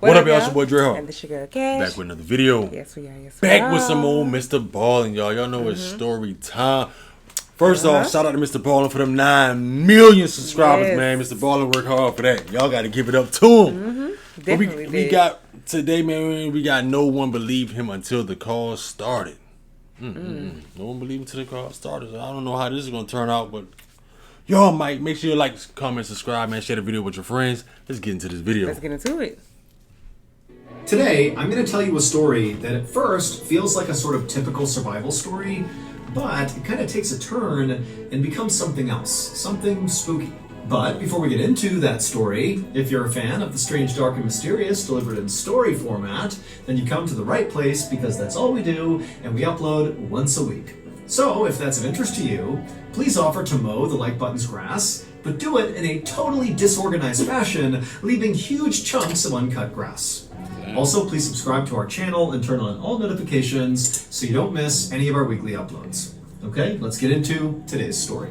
What up, y'all? It's your boy Dre Hall. And the Sugar Cash. Back with another video. Yes, we are. Yes, Back we are. with some old MrBallen, y'all. Y'all know it's story time. First off, shout out to MrBallen for them 9 million subscribers, man. MrBallen worked hard for that. Y'all got to give it up to him. Definitely we got today, man. We got no one believed him until the call started. No one believed until the call started. So I don't know how this is gonna turn out, but y'all might make sure you like, comment, subscribe, man. Share the video with your friends. Let's get into this video. Let's get into it. Today, I'm going to tell you a story that at first feels like a sort of typical survival story, but it kind of takes a turn and becomes something else, something spooky. But before we get into that story, if you're a fan of the strange, dark, and mysterious delivered in story format, then you come to the right place because that's all we do, and we upload once a week. So, if that's of interest to you, please offer to mow the like button's grass, but do it in a totally disorganized fashion, leaving huge chunks of uncut grass. Also, please subscribe to our channel and turn on all notifications so you don't miss any of our weekly uploads. Okay, let's get into today's story.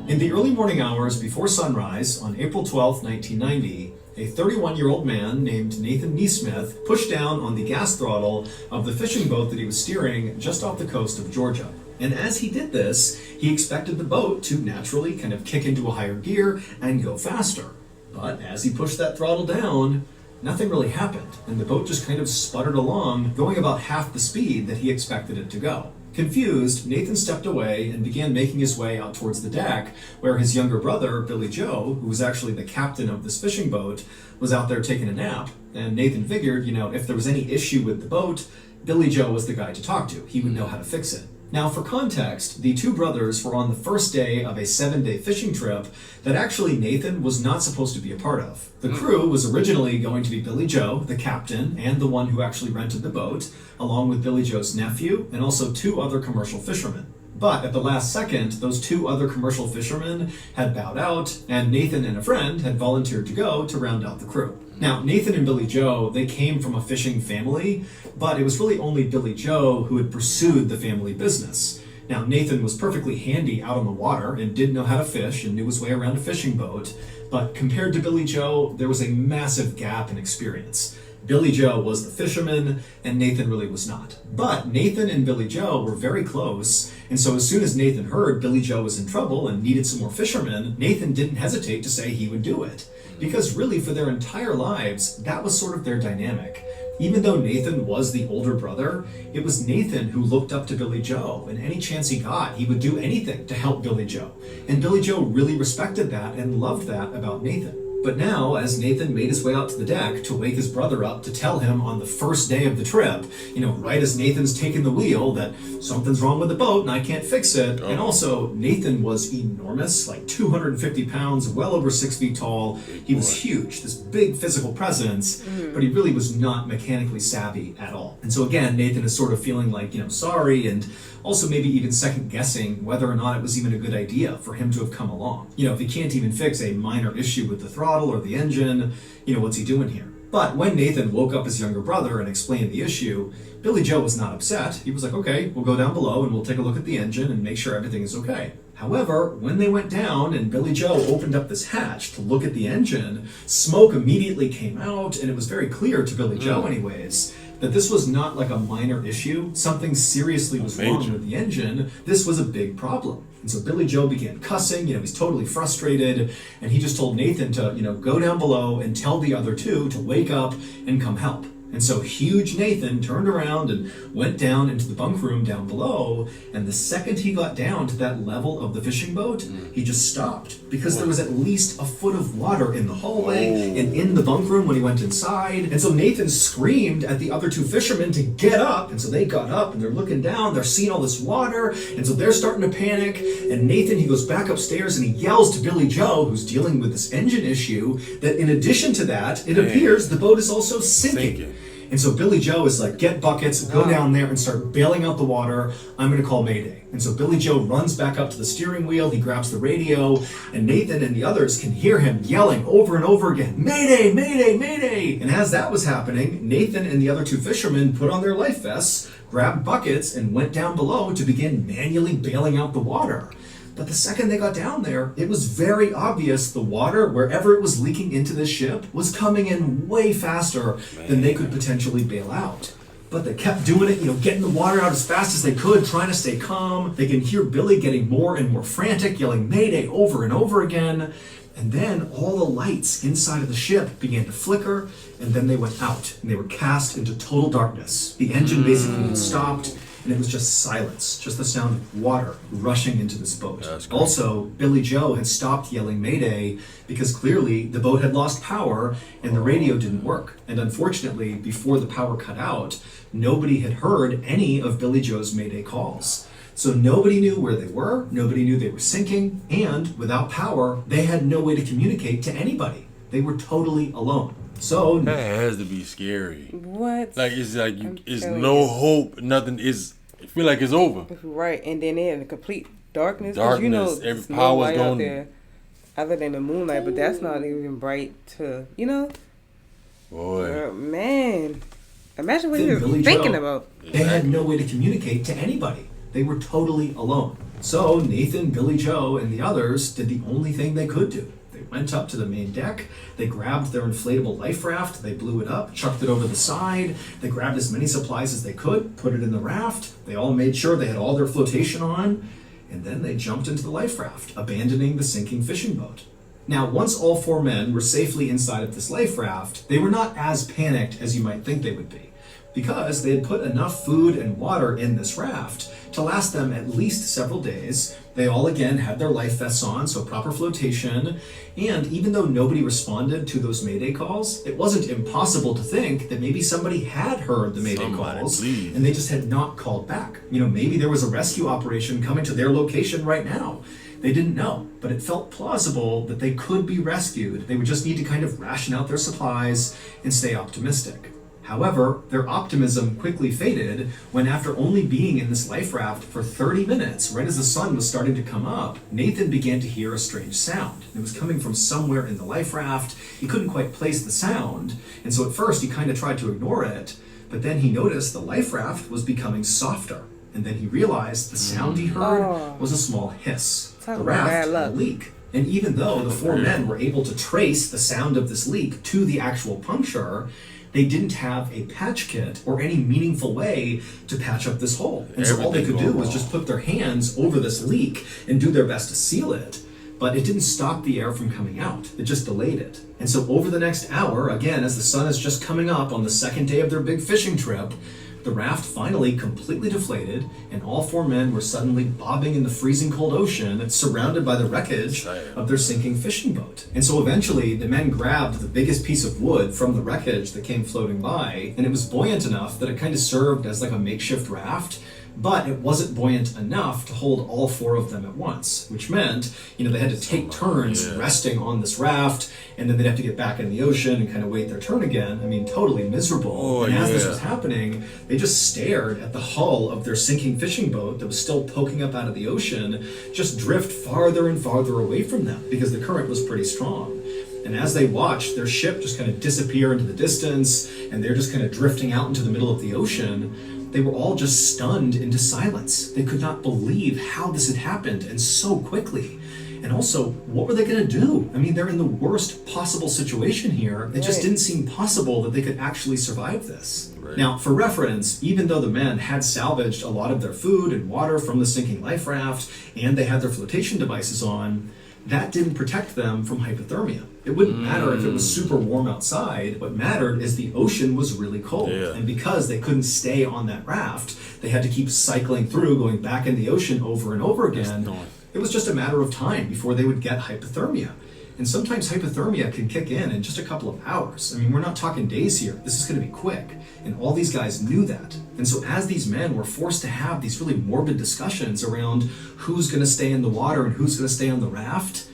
In the early morning hours before sunrise on April 12, 1990, a 31-year-old man named Nathan Neesmith pushed down on the gas throttle of the fishing boat that he was steering just off the coast of Georgia. And as he did this, he expected the boat to naturally kind of kick into a higher gear and go faster. But as he pushed that throttle down, nothing really happened, and the boat just kind of sputtered along, going about half the speed that he expected it to go. Confused, Nathan stepped away and began making his way out towards the deck, where his younger brother, Billy Joe, who was actually the captain of this fishing boat, was out there taking a nap. And Nathan figured, if there was any issue with the boat, Billy Joe was the guy to talk to. He would know how to fix it. Now, for context, the two brothers were on the first day of a 7-day fishing trip that actually Nathan was not supposed to be a part of. The crew was originally going to be Billy Joe, the captain, and the one who actually rented the boat, along with Billy Joe's nephew, and also 2 other commercial fishermen. But at the last second, those 2 other commercial fishermen had bowed out, and Nathan and a friend had volunteered to go to round out the crew. Now, Nathan and Billy Joe, they came from a fishing family, but it was really only Billy Joe who had pursued the family business. Now, Nathan was perfectly handy out on the water and did know how to fish and knew his way around a fishing boat, but compared to Billy Joe, there was a massive gap in experience. Billy Joe was the fisherman, and Nathan really was not. But Nathan and Billy Joe were very close, and so as soon as Nathan heard Billy Joe was in trouble and needed some more fishermen, Nathan didn't hesitate to say he would do it. Because really, for their entire lives, that was sort of their dynamic. Even though Nathan was the older brother, it was Nathan who looked up to Billy Joe, and any chance he got, he would do anything to help Billy Joe. And Billy Joe really respected that and loved that about Nathan. But now, as Nathan made his way out to the deck to wake his brother up to tell him on the first day of the trip, right as Nathan's taking the wheel, that something's wrong with the boat and I can't fix it. And also, Nathan was enormous, like 250 pounds, well over 6 feet tall. He was huge, this big physical presence, but he really was not mechanically savvy at all. And so again, Nathan is sort of feeling like, sorry, and also maybe even second guessing whether or not it was even a good idea for him to have come along. If he can't even fix a minor issue with the throttle or the engine, what's he doing here? But when Nathan woke up his younger brother and explained the issue, Billy Joe was not upset. He was like, okay, we'll go down below and we'll take a look at the engine and make sure everything is okay. However, when they went down and Billy Joe opened up this hatch to look at the engine, smoke immediately came out, and it was very clear to Billy Joe anyways, that this was not like a minor issue. Something seriously was wrong with the engine. This was a big problem. And so Billy Joe began cussing, he's totally frustrated, and he just told Nathan to, go down below and tell the other 2 to wake up and come help. And so huge Nathan turned around and went down into the bunk room down below, and the second he got down to that level of the fishing boat, he just stopped, because there was at least a foot of water in the hallway and in the bunk room when he went inside. And so Nathan screamed at the other 2 fishermen to get up, and so they got up and they're looking down, they're seeing all this water, and so they're starting to panic. And Nathan, he goes back upstairs and he yells to Billy Joe, who's dealing with this engine issue, that in addition to that, it appears the boat is also sinking. And so Billy Joe is like, get buckets, go down there and start bailing out the water. I'm going to call Mayday. And so Billy Joe runs back up to the steering wheel. He grabs the radio, and Nathan and the others can hear him yelling over and over again, Mayday, Mayday, Mayday. And as that was happening, Nathan and the other two fishermen put on their life vests, grabbed buckets, and went down below to begin manually bailing out the water. But the second they got down there, it was very obvious the water, wherever it was leaking into the ship, was coming in way faster than they could potentially bail out. But they kept doing it, getting the water out as fast as they could, trying to stay calm. They can hear Billy getting more and more frantic, yelling Mayday over and over again. And then all the lights inside of the ship began to flicker, and then they went out, and they were cast into total darkness. The engine basically had stopped, and it was just silence, just the sound of water rushing into this boat. Also, Billy Joe had stopped yelling Mayday because clearly the boat had lost power and the radio didn't work. And unfortunately, before the power cut out, nobody had heard any of Billy Joe's Mayday calls. So nobody knew where they were, nobody knew they were sinking, and without power, they had no way to communicate to anybody. They were totally alone. So that has to be scary. What? It's no hope. Nothing is. I feel like it's over. Right, and then they're in complete darkness. Darkness. Every power's out going there, other than the moonlight, but that's not even bright to Boy, man, imagine what Then you're Billy thinking Joe, about. They had no way to communicate to anybody. They were totally alone. So Nathan, Billy Joe, and the others did the only thing they could do. They went up to the main deck, they grabbed their inflatable life raft, they blew it up, chucked it over the side, they grabbed as many supplies as they could, put it in the raft, they all made sure they had all their flotation on, and then they jumped into the life raft, abandoning the sinking fishing boat. Now, once all four men were safely inside of this life raft, they were not as panicked as you might think they would be, because they had put enough food and water in this raft to last them at least several days. They all again had their life vests on, so proper flotation, and even though nobody responded to those Mayday calls, it wasn't impossible to think that maybe somebody had heard the Mayday calls and they just had not called back. Maybe there was a rescue operation coming to their location right now. They didn't know, but it felt plausible that they could be rescued. They would just need to kind of ration out their supplies and stay optimistic. However, their optimism quickly faded when, after only being in this life raft for 30 minutes, right as the sun was starting to come up, Nathan began to hear a strange sound. It was coming from somewhere in the life raft. He couldn't quite place the sound, and so at first he kind of tried to ignore it, but then he noticed the life raft was becoming softer, and then he realized the sound he heard was a small hiss. The raft had a leak. And even though the four men were able to trace the sound of this leak to the actual puncture, they didn't have a patch kit or any meaningful way to patch up this hole. And so all they could do was just put their hands over this leak and do their best to seal it. But it didn't stop the air from coming out. It just delayed it. And so over the next hour, again, as the sun is just coming up on the second day of their big fishing trip, the raft finally completely deflated, and all four men were suddenly bobbing in the freezing cold ocean, surrounded by the wreckage of their sinking fishing boat. And so eventually, the men grabbed the biggest piece of wood from the wreckage that came floating by, and it was buoyant enough that it kind of served as like a makeshift raft, but it wasn't buoyant enough to hold all four of them at once, which meant, they had to take turns resting on this raft, and then they'd have to get back in the ocean and kind of wait their turn again. I mean, totally miserable. And as this was happening, they just stared at the hull of their sinking fishing boat that was still poking up out of the ocean, just drift farther and farther away from them because the current was pretty strong. And as they watched their ship just kind of disappear into the distance, and they're just kind of drifting out into the middle of the ocean, they were all just stunned into silence. They could not believe how this had happened, and so quickly. And also, what were they going to do? I mean, they're in the worst possible situation here. It just didn't seem possible that they could actually survive this. Now, for reference, even though the men had salvaged a lot of their food and water from the sinking life raft, and they had their flotation devices on, that didn't protect them from hypothermia. It wouldn't matter if it was super warm outside. What mattered is the ocean was really cold. And because they couldn't stay on that raft, they had to keep cycling through, going back in the ocean over and over again. It was just a matter of time before they would get hypothermia. And sometimes hypothermia can kick in just a couple of hours. I mean, we're not talking days here. This is going to be quick. And all these guys knew that. And so as these men were forced to have these really morbid discussions around who's going to stay in the water and who's going to stay on the raft,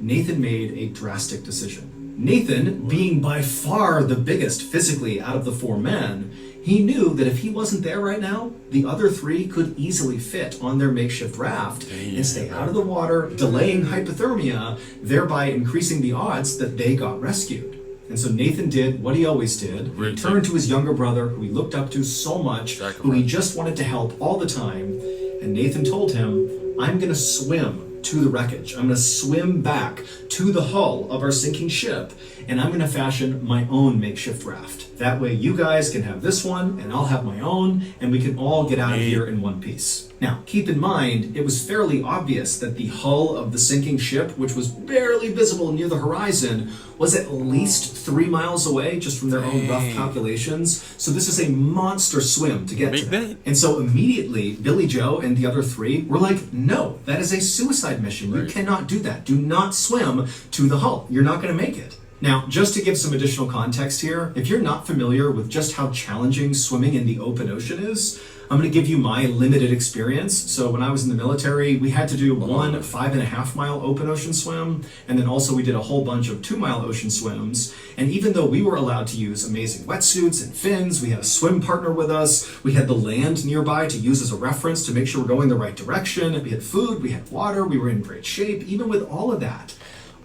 Nathan made a drastic decision. Nathan, being by far the biggest physically out of the 4 men, he knew that if he wasn't there right now, the other 3 could easily fit on their makeshift raft and stay out of the water, delaying hypothermia, thereby increasing the odds that they got rescued. And so Nathan did what he always did. He turned to his younger brother, who he looked up to so much, who he just wanted to help all the time. And Nathan told him, I'm going to swim to the wreckage. I'm going to swim back to the hull of our sinking ship, and I'm going to fashion my own makeshift raft. That way you guys can have this one, and I'll have my own, and we can all get out of here in one piece. Now, keep in mind, it was fairly obvious that the hull of the sinking ship, which was barely visible near the horizon, was at least 3 miles away, just from their own rough calculations. So this is a monster swim to get to that. And so immediately, Billy Joe and the other 3 were like, no, that is a suicide mission. You cannot do that. Do not swim to the hull. You're not going to make it. Now, just to give some additional context here, if you're not familiar with just how challenging swimming in the open ocean is, I'm going to give you my limited experience. So when I was in the military, we had to do one 5.5 mile open ocean swim, and then also we did a whole bunch of 2 mile ocean swims. And even though we were allowed to use amazing wetsuits and fins, we had a swim partner with us, we had the land nearby to use as a reference to make sure we're going the right direction, we had food, we had water, we were in great shape. Even with all of that,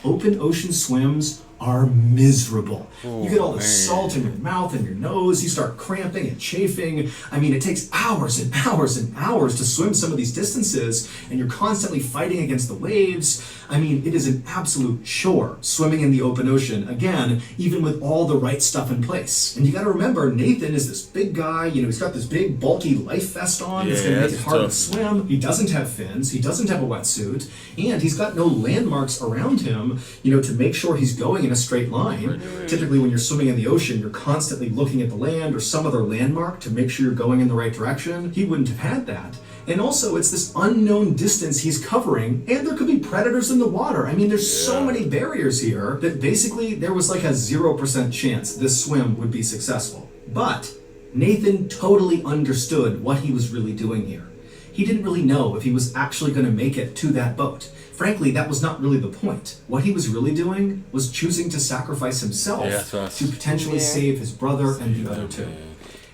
open ocean swims are miserable. You get all the salt in your mouth and your nose, you start cramping and chafing. I mean, it takes hours and hours and hours to swim some of these distances, and you're constantly fighting against the waves. I mean, it is an absolute chore swimming in the open ocean, again, even with all the right stuff in place. And you gotta remember, Nathan is this big guy, he's got this big bulky life vest on, that's gonna make it hard to swim. He doesn't have fins, he doesn't have a wetsuit, and he's got no landmarks around him, to make sure he's going in a straight line. Typically when you're swimming in the ocean, you're constantly looking at the land or some other landmark to make sure you're going in the right direction. He wouldn't have had that. And also, it's this unknown distance he's covering, and there could be predators in the water. I mean, there's so many barriers here that basically there was like a 0% chance this swim would be successful. But Nathan totally understood what he was really doing here. He didn't really know if he was actually going to make it to that boat. Frankly, that was not really the point. What he was really doing was choosing to sacrifice himself to potentially save his brother and the other 2.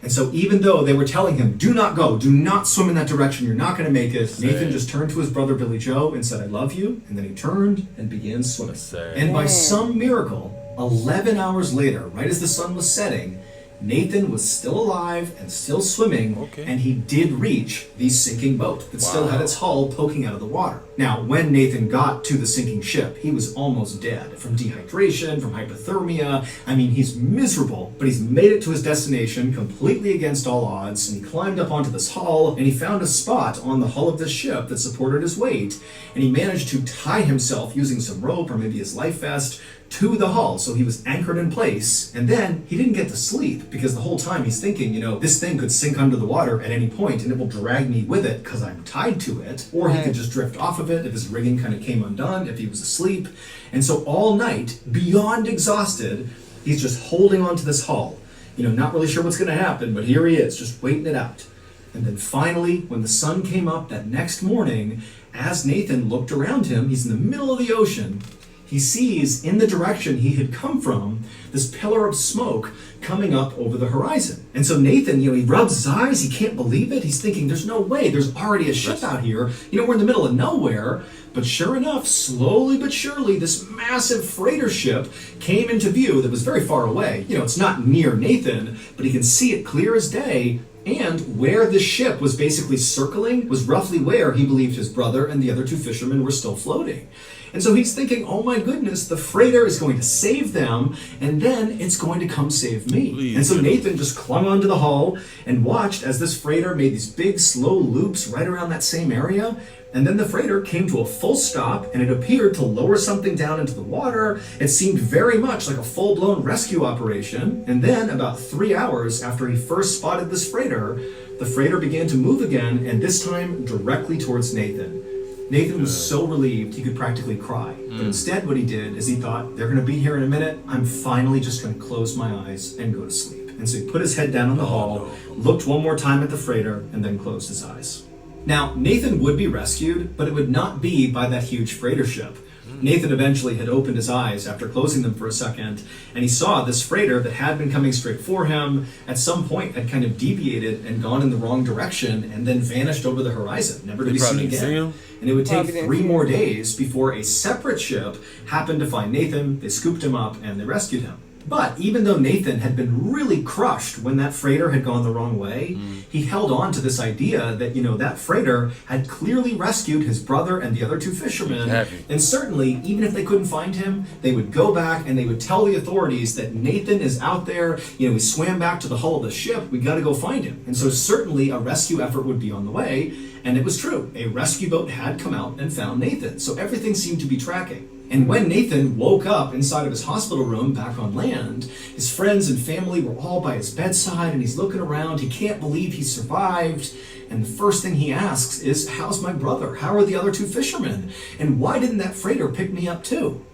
And so even though they were telling him, do not go, do not swim in that direction, you're not going to make it, Nathan just turned to his brother Billy Joe and said, I love you, and then he turned and began swimming. And by some miracle, 11 hours later, right as the sun was setting, Nathan was still alive and still swimming, and he did reach the sinking boat that still had its hull poking out of the water. Now, when Nathan got to the sinking ship, he was almost dead from dehydration, from hypothermia. I mean, he's miserable, but he's made it to his destination completely against all odds, and he climbed up onto this hull, and he found a spot on the hull of the ship that supported his weight, and he managed to tie himself using some rope or maybe his life vest to the hull, so he was anchored in place. And then he didn't get to sleep because the whole time he's thinking, this thing could sink under the water at any point and it will drag me with it because I'm tied to it, or he could just drift off of it if his rigging kind of came undone, if he was asleep. And so all night, beyond exhausted, he's just holding on to this hull, not really sure what's going to happen, but here he is, just waiting it out. And then finally, when the sun came up that next morning, as Nathan looked around him, he's in the middle of the ocean, he sees in the direction he had come from this pillar of smoke coming up over the horizon. And so Nathan, he rubs his eyes, he can't believe it. He's thinking, there's no way, there's already a ship out here. We're in the middle of nowhere. But sure enough, slowly but surely, this massive freighter ship came into view that was very far away. It's not near Nathan, but he can see it clear as day. And where the ship was basically circling was roughly where he believed his brother and the other 2 fishermen were still floating. And so he's thinking, oh my goodness, the freighter is going to save them, and then it's going to come save me. And so Nathan just clung onto the hull and watched as this freighter made these big, slow loops right around that same area. And then the freighter came to a full stop, and it appeared to lower something down into the water. It seemed very much like a full-blown rescue operation. And then, about 3 hours after he first spotted this freighter, the freighter began to move again, and this time directly towards Nathan. Nathan was so relieved he could practically cry. But instead what he did is he thought, they're going to be here in a minute. I'm finally just going to close my eyes and go to sleep. And so he put his head down on the hull, looked one more time at the freighter, and then closed his eyes. Now, Nathan would be rescued, but it would not be by that huge freighter ship. Nathan eventually had opened his eyes after closing them for a second, and he saw this freighter that had been coming straight for him at some point had kind of deviated and gone in the wrong direction and then vanished over the horizon, never to be seen again. And it would take 3 more days before a separate ship happened to find Nathan. They scooped him up and they rescued him. But even though Nathan had been really crushed when that freighter had gone the wrong way, he held on to this idea that, that freighter had clearly rescued his brother and the other 2 fishermen. And certainly, even if they couldn't find him, they would go back and they would tell the authorities that Nathan is out there. We swam back to the hull of the ship. We got to go find him. And so certainly a rescue effort would be on the way. And it was true. A rescue boat had come out and found Nathan. So everything seemed to be tracking. And when Nathan woke up inside of his hospital room back on land, his friends and family were all by his bedside, and he's looking around. He can't believe he survived. And the first thing he asks is, how's my brother? How are the other 2 fishermen? And why didn't that freighter pick me up too?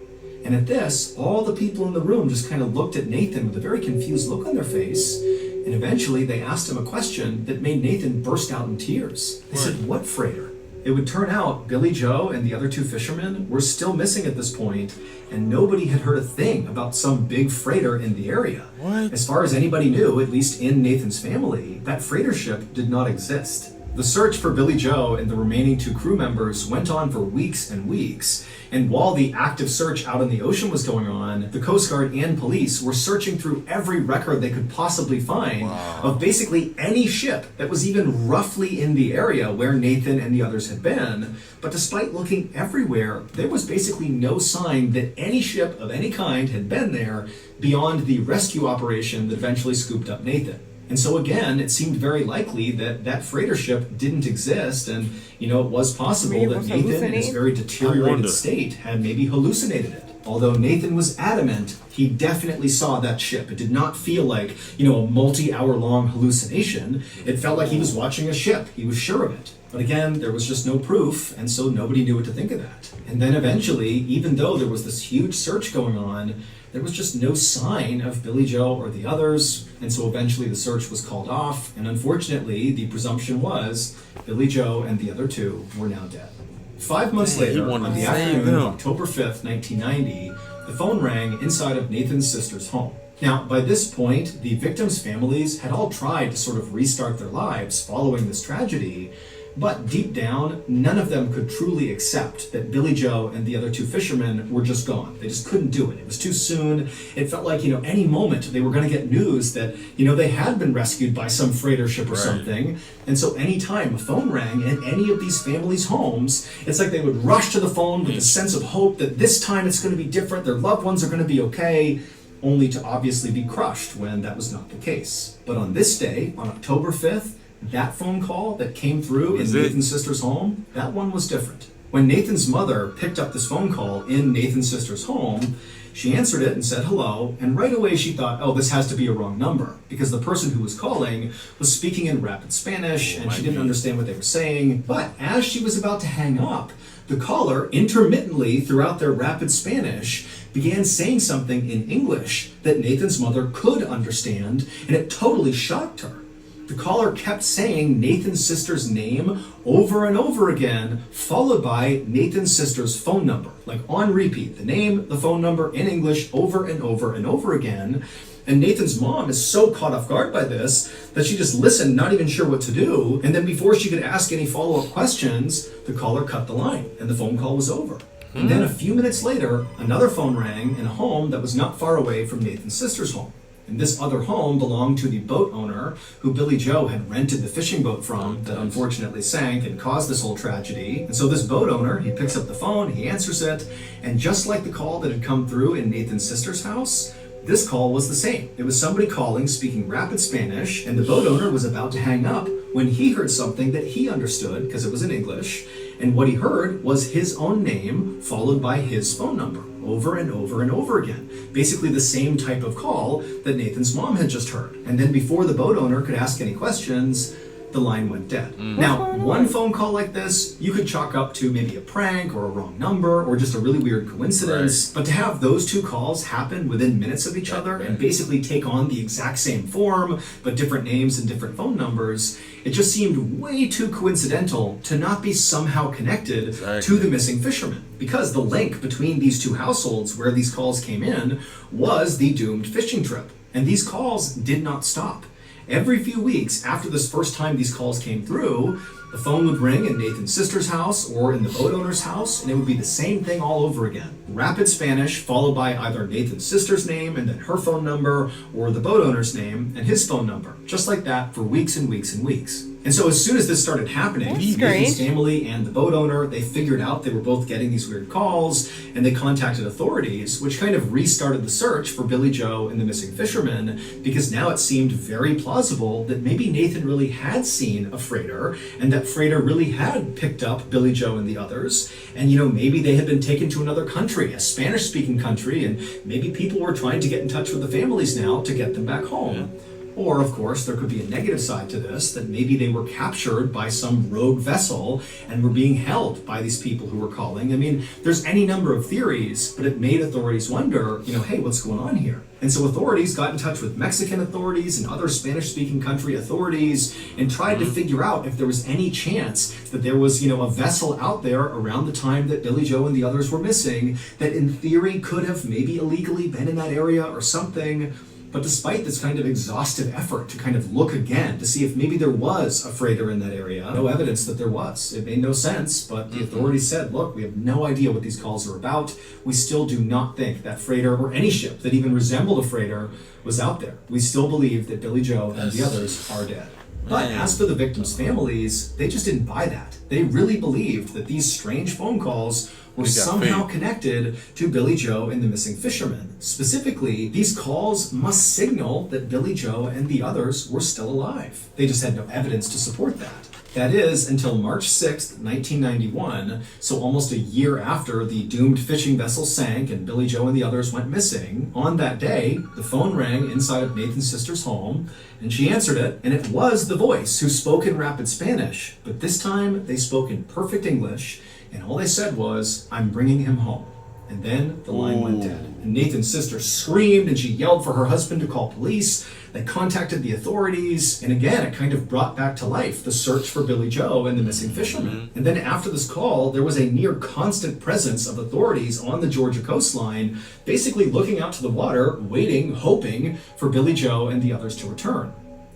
And at this, all the people in the room just kind of looked at Nathan with a very confused look on their face. And eventually they asked him a question that made Nathan burst out in tears. They said, what freighter? It would turn out Billy Joe and the other 2 fishermen were still missing at this point, and nobody had heard a thing about some big freighter in the area. As far as anybody knew, at least in Nathan's family, that freighter ship did not exist. The search for Billy Joe and the remaining 2 crew members went on for weeks and weeks, and while the active search out in the ocean was going on, the Coast Guard and police were searching through every record they could possibly find of basically any ship that was even roughly in the area where Nathan and the others had been. But despite looking everywhere, there was basically no sign that any ship of any kind had been there beyond the rescue operation that eventually scooped up Nathan. And so again, it seemed very likely that that freighter ship didn't exist, and it was possible that Nathan, in his very deteriorated state, had maybe hallucinated it. Although Nathan was adamant, he definitely saw that ship. It did not feel like, a multi-hour-long hallucination. It felt like he was watching a ship. He was sure of it. But again, there was just no proof, and so nobody knew what to think of that. And then eventually, even though there was this huge search going on, there was just no sign of Billy Joe or the others, and so eventually the search was called off, and unfortunately, the presumption was Billy Joe and the other 2 were now dead. 5 months later, on the afternoon of October 5th, 1990, the phone rang inside of Nathan's sister's home. Now, by this point, the victims' families had all tried to sort of restart their lives following this tragedy, but deep down, none of them could truly accept that Billy Joe and the other 2 fishermen were just gone. They just couldn't do it. It was too soon. It felt like, any moment they were going to get news that, they had been rescued by some freighter ship or something. And so anytime a phone rang in any of these families' homes, it's like they would rush to the phone with a sense of hope that this time it's going to be different. Their loved ones are going to be okay, only to obviously be crushed when that was not the case. But on this day, on October 5th, that phone call that came through in Nathan's sister's home, that one was different. When Nathan's mother picked up this phone call in Nathan's sister's home, she answered it and said hello, and right away she thought, oh, this has to be a wrong number, because the person who was calling was speaking in rapid Spanish, and she didn't understand what they were saying. But as she was about to hang up, the caller, intermittently throughout their rapid Spanish, began saying something in English that Nathan's mother could understand, and it totally shocked her. The caller kept saying Nathan's sister's name over and over again, followed by Nathan's sister's phone number, like on repeat. The name, the phone number in English over and over and over again. And Nathan's mom is so caught off guard by this that she just listened, not even sure what to do. And then before she could ask any follow-up questions, the caller cut the line and the phone call was over. And then a few minutes later, another phone rang in a home that was not far away from Nathan's sister's home. And this other home belonged to the boat owner who Billy Joe had rented the fishing boat from that unfortunately sank and caused this whole tragedy. And so this boat owner, he picks up the phone, he answers it, and just like the call that had come through in Nathan's sister's house, this call was the same. It was somebody calling, speaking rapid Spanish, and the boat owner was about to hang up when he heard something that he understood because it was in English. And what he heard was his own name followed by his phone number over and over and over again. Basically the same type of call that Nathan's mom had just heard. And then before the boat owner could ask any questions, the the line went dead. What's Now, going one on? phone call like this, you could chalk up to maybe a prank or a wrong number or just a really weird coincidence. But to have those two calls happen within minutes of each other and basically take on the exact same form, but different names and different phone numbers, it just seemed way too coincidental to not be somehow connected to the missing fisherman. Because the link between these two households where these calls came in was the doomed fishing trip. And these calls did not stop. Every few weeks after this first time these calls came through, the phone would ring in Nathan's sister's house or in the boat owner's house, and it would be the same thing all over again. Rapid Spanish, followed by either Nathan's sister's name and then her phone number, or the boat owner's name and his phone number. Just like that for weeks and weeks and weeks. And so as soon as this started happening, Nathan's family and the boat owner, they figured out they were both getting these weird calls, and they contacted authorities, which kind of restarted the search for Billy Joe and the missing fisherman, because now it seemed very plausible that maybe Nathan really had seen a freighter, and that freighter really had picked up Billy Joe and the others, and maybe they had been taken to another country, a Spanish-speaking country, and maybe people were trying to get in touch with the families now to get them back home. Or, of course, there could be a negative side to this, that maybe they were captured by some rogue vessel and were being held by these people who were calling. I mean, there's any number of theories, but it made authorities wonder, hey, what's going on here? And so authorities got in touch with Mexican authorities and other Spanish-speaking country authorities and tried to figure out if there was any chance that there was, a vessel out there around the time that Billy Joe and the others were missing that in theory could have maybe illegally been in that area or something. But despite this kind of exhaustive effort to kind of look again to see if maybe there was a freighter in that area, no evidence that there was. It made no sense, but the authorities said, look, we have no idea what these calls are about. We still do not think that freighter or any ship that even resembled a freighter was out there. We still believe that Billy Joe and the others are dead. But as for the victims' families, they just didn't buy that. They really believed that these strange phone calls were somehow connected to Billy Joe and the missing fisherman. Specifically, these calls must signal that Billy Joe and the others were still alive. They just had no evidence to support that. That is, until March 6th, 1991, so almost a year after the doomed fishing vessel sank and Billy Joe and the others went missing. On that day, the phone rang inside of Nathan's sister's home, and she answered it, and it was the voice who spoke in rapid Spanish, but this time they spoke in perfect English, and all they said was, "I'm bringing him home." And then the line went dead. And Nathan's sister screamed and she yelled for her husband to call police. They contacted the authorities. And again, it kind of brought back to life the search for Billy Joe and the missing fisherman. And then after this call, there was a near constant presence of authorities on the Georgia coastline, basically looking out to the water, waiting, hoping for Billy Joe and the others to return.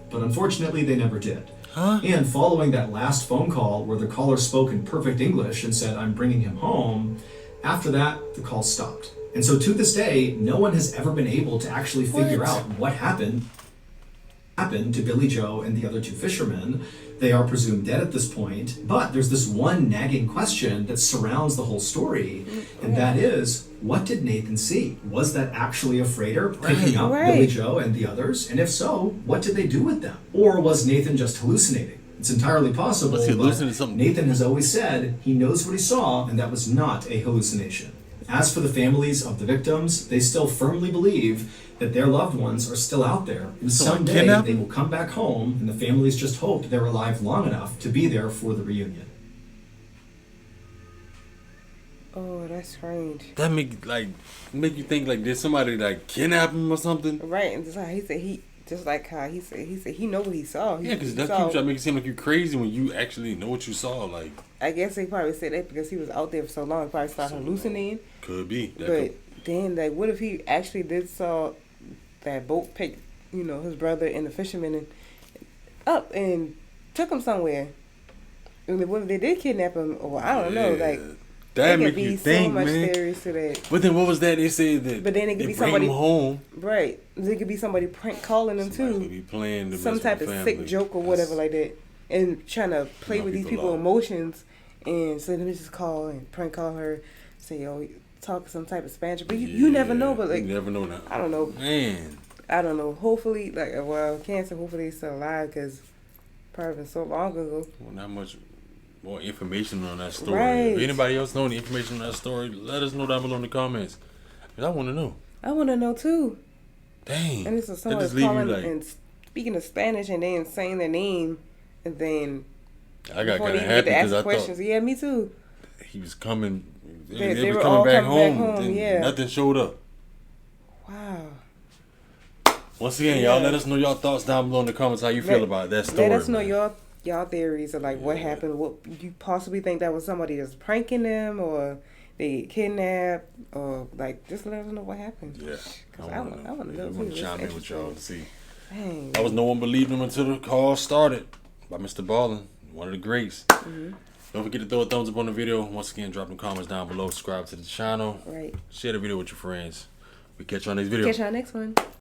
But unfortunately, they never did. And following that last phone call where the caller spoke in perfect English and said, "I'm bringing him home," after that, the call stopped. And so to this day, no one has ever been able to actually figure out what happened to Billy Joe and the other two fishermen. They are presumed dead at this point, but there's this one nagging question that surrounds the whole story, and that is, what did Nathan see? Was that actually a freighter picking up Billy Joe and the others? And if so, what did they do with them? Or was Nathan just hallucinating? It's entirely possible, but Nathan has always said he knows what he saw, and that was not a hallucination. As for the families of the victims, they still firmly believe that their loved ones are still out there, and someday they will come back home, and the families just hope they're alive long enough to be there for the reunion. Oh, that's strange. That make you think did somebody kidnap him or something? Right, and just like how he said he know what he saw. Because that people try to make it seem like you crazy when you actually know what you saw. I guess they probably said that because he was out there for so long, he probably started hallucinating. Could be. Then what if he actually did saw that boat pick, his brother and the fisherman up and took him somewhere? And what if they did kidnap him? Or I don't know, that make you think, so much man. theories to that. But then what was that? They said that. But then it could be bring somebody him home. Right. There could be somebody prank calling them too. Could be playing some type of sick joke or whatever like that, and trying to play with these people's emotions. And so let me just call and prank call her, say, talk some type of Spanish. But you never know. But you never know now. I don't know. Man. I don't know. Hopefully, cancer. Hopefully he's still alive because probably been so long ago. Well, not much more information on that story. Right. If anybody else know any information on that story, let us know down below in the comments. Because I want to know. I want to know too. Dang. And this is someone calling and speaking of Spanish and then saying their name and then I got before kind they of even happy get to ask because I questions. thought Yeah, me too. he was coming. They They were was all coming back coming back home. home, Then yeah. nothing showed up. Wow. Once again, Yeah. y'all let us know your thoughts down below in the comments. How you feel about that story? Let us know man. y'all theories of like what happened. What you possibly think that was somebody just pranking them, or they kidnapped, or like just let us know what happened. Yeah, Cause I want to know We too. want It's to chime in with y'all to interesting. see. Dang. That was No One Believed Him Until the Call Started by MrBallen, one of the greats. Mm-hmm. Don't forget to throw a thumbs up on the video. Once again, drop them comments down below. Subscribe to the channel. Right. Share the video with your friends. We catch you on next video. Catch y'all next one.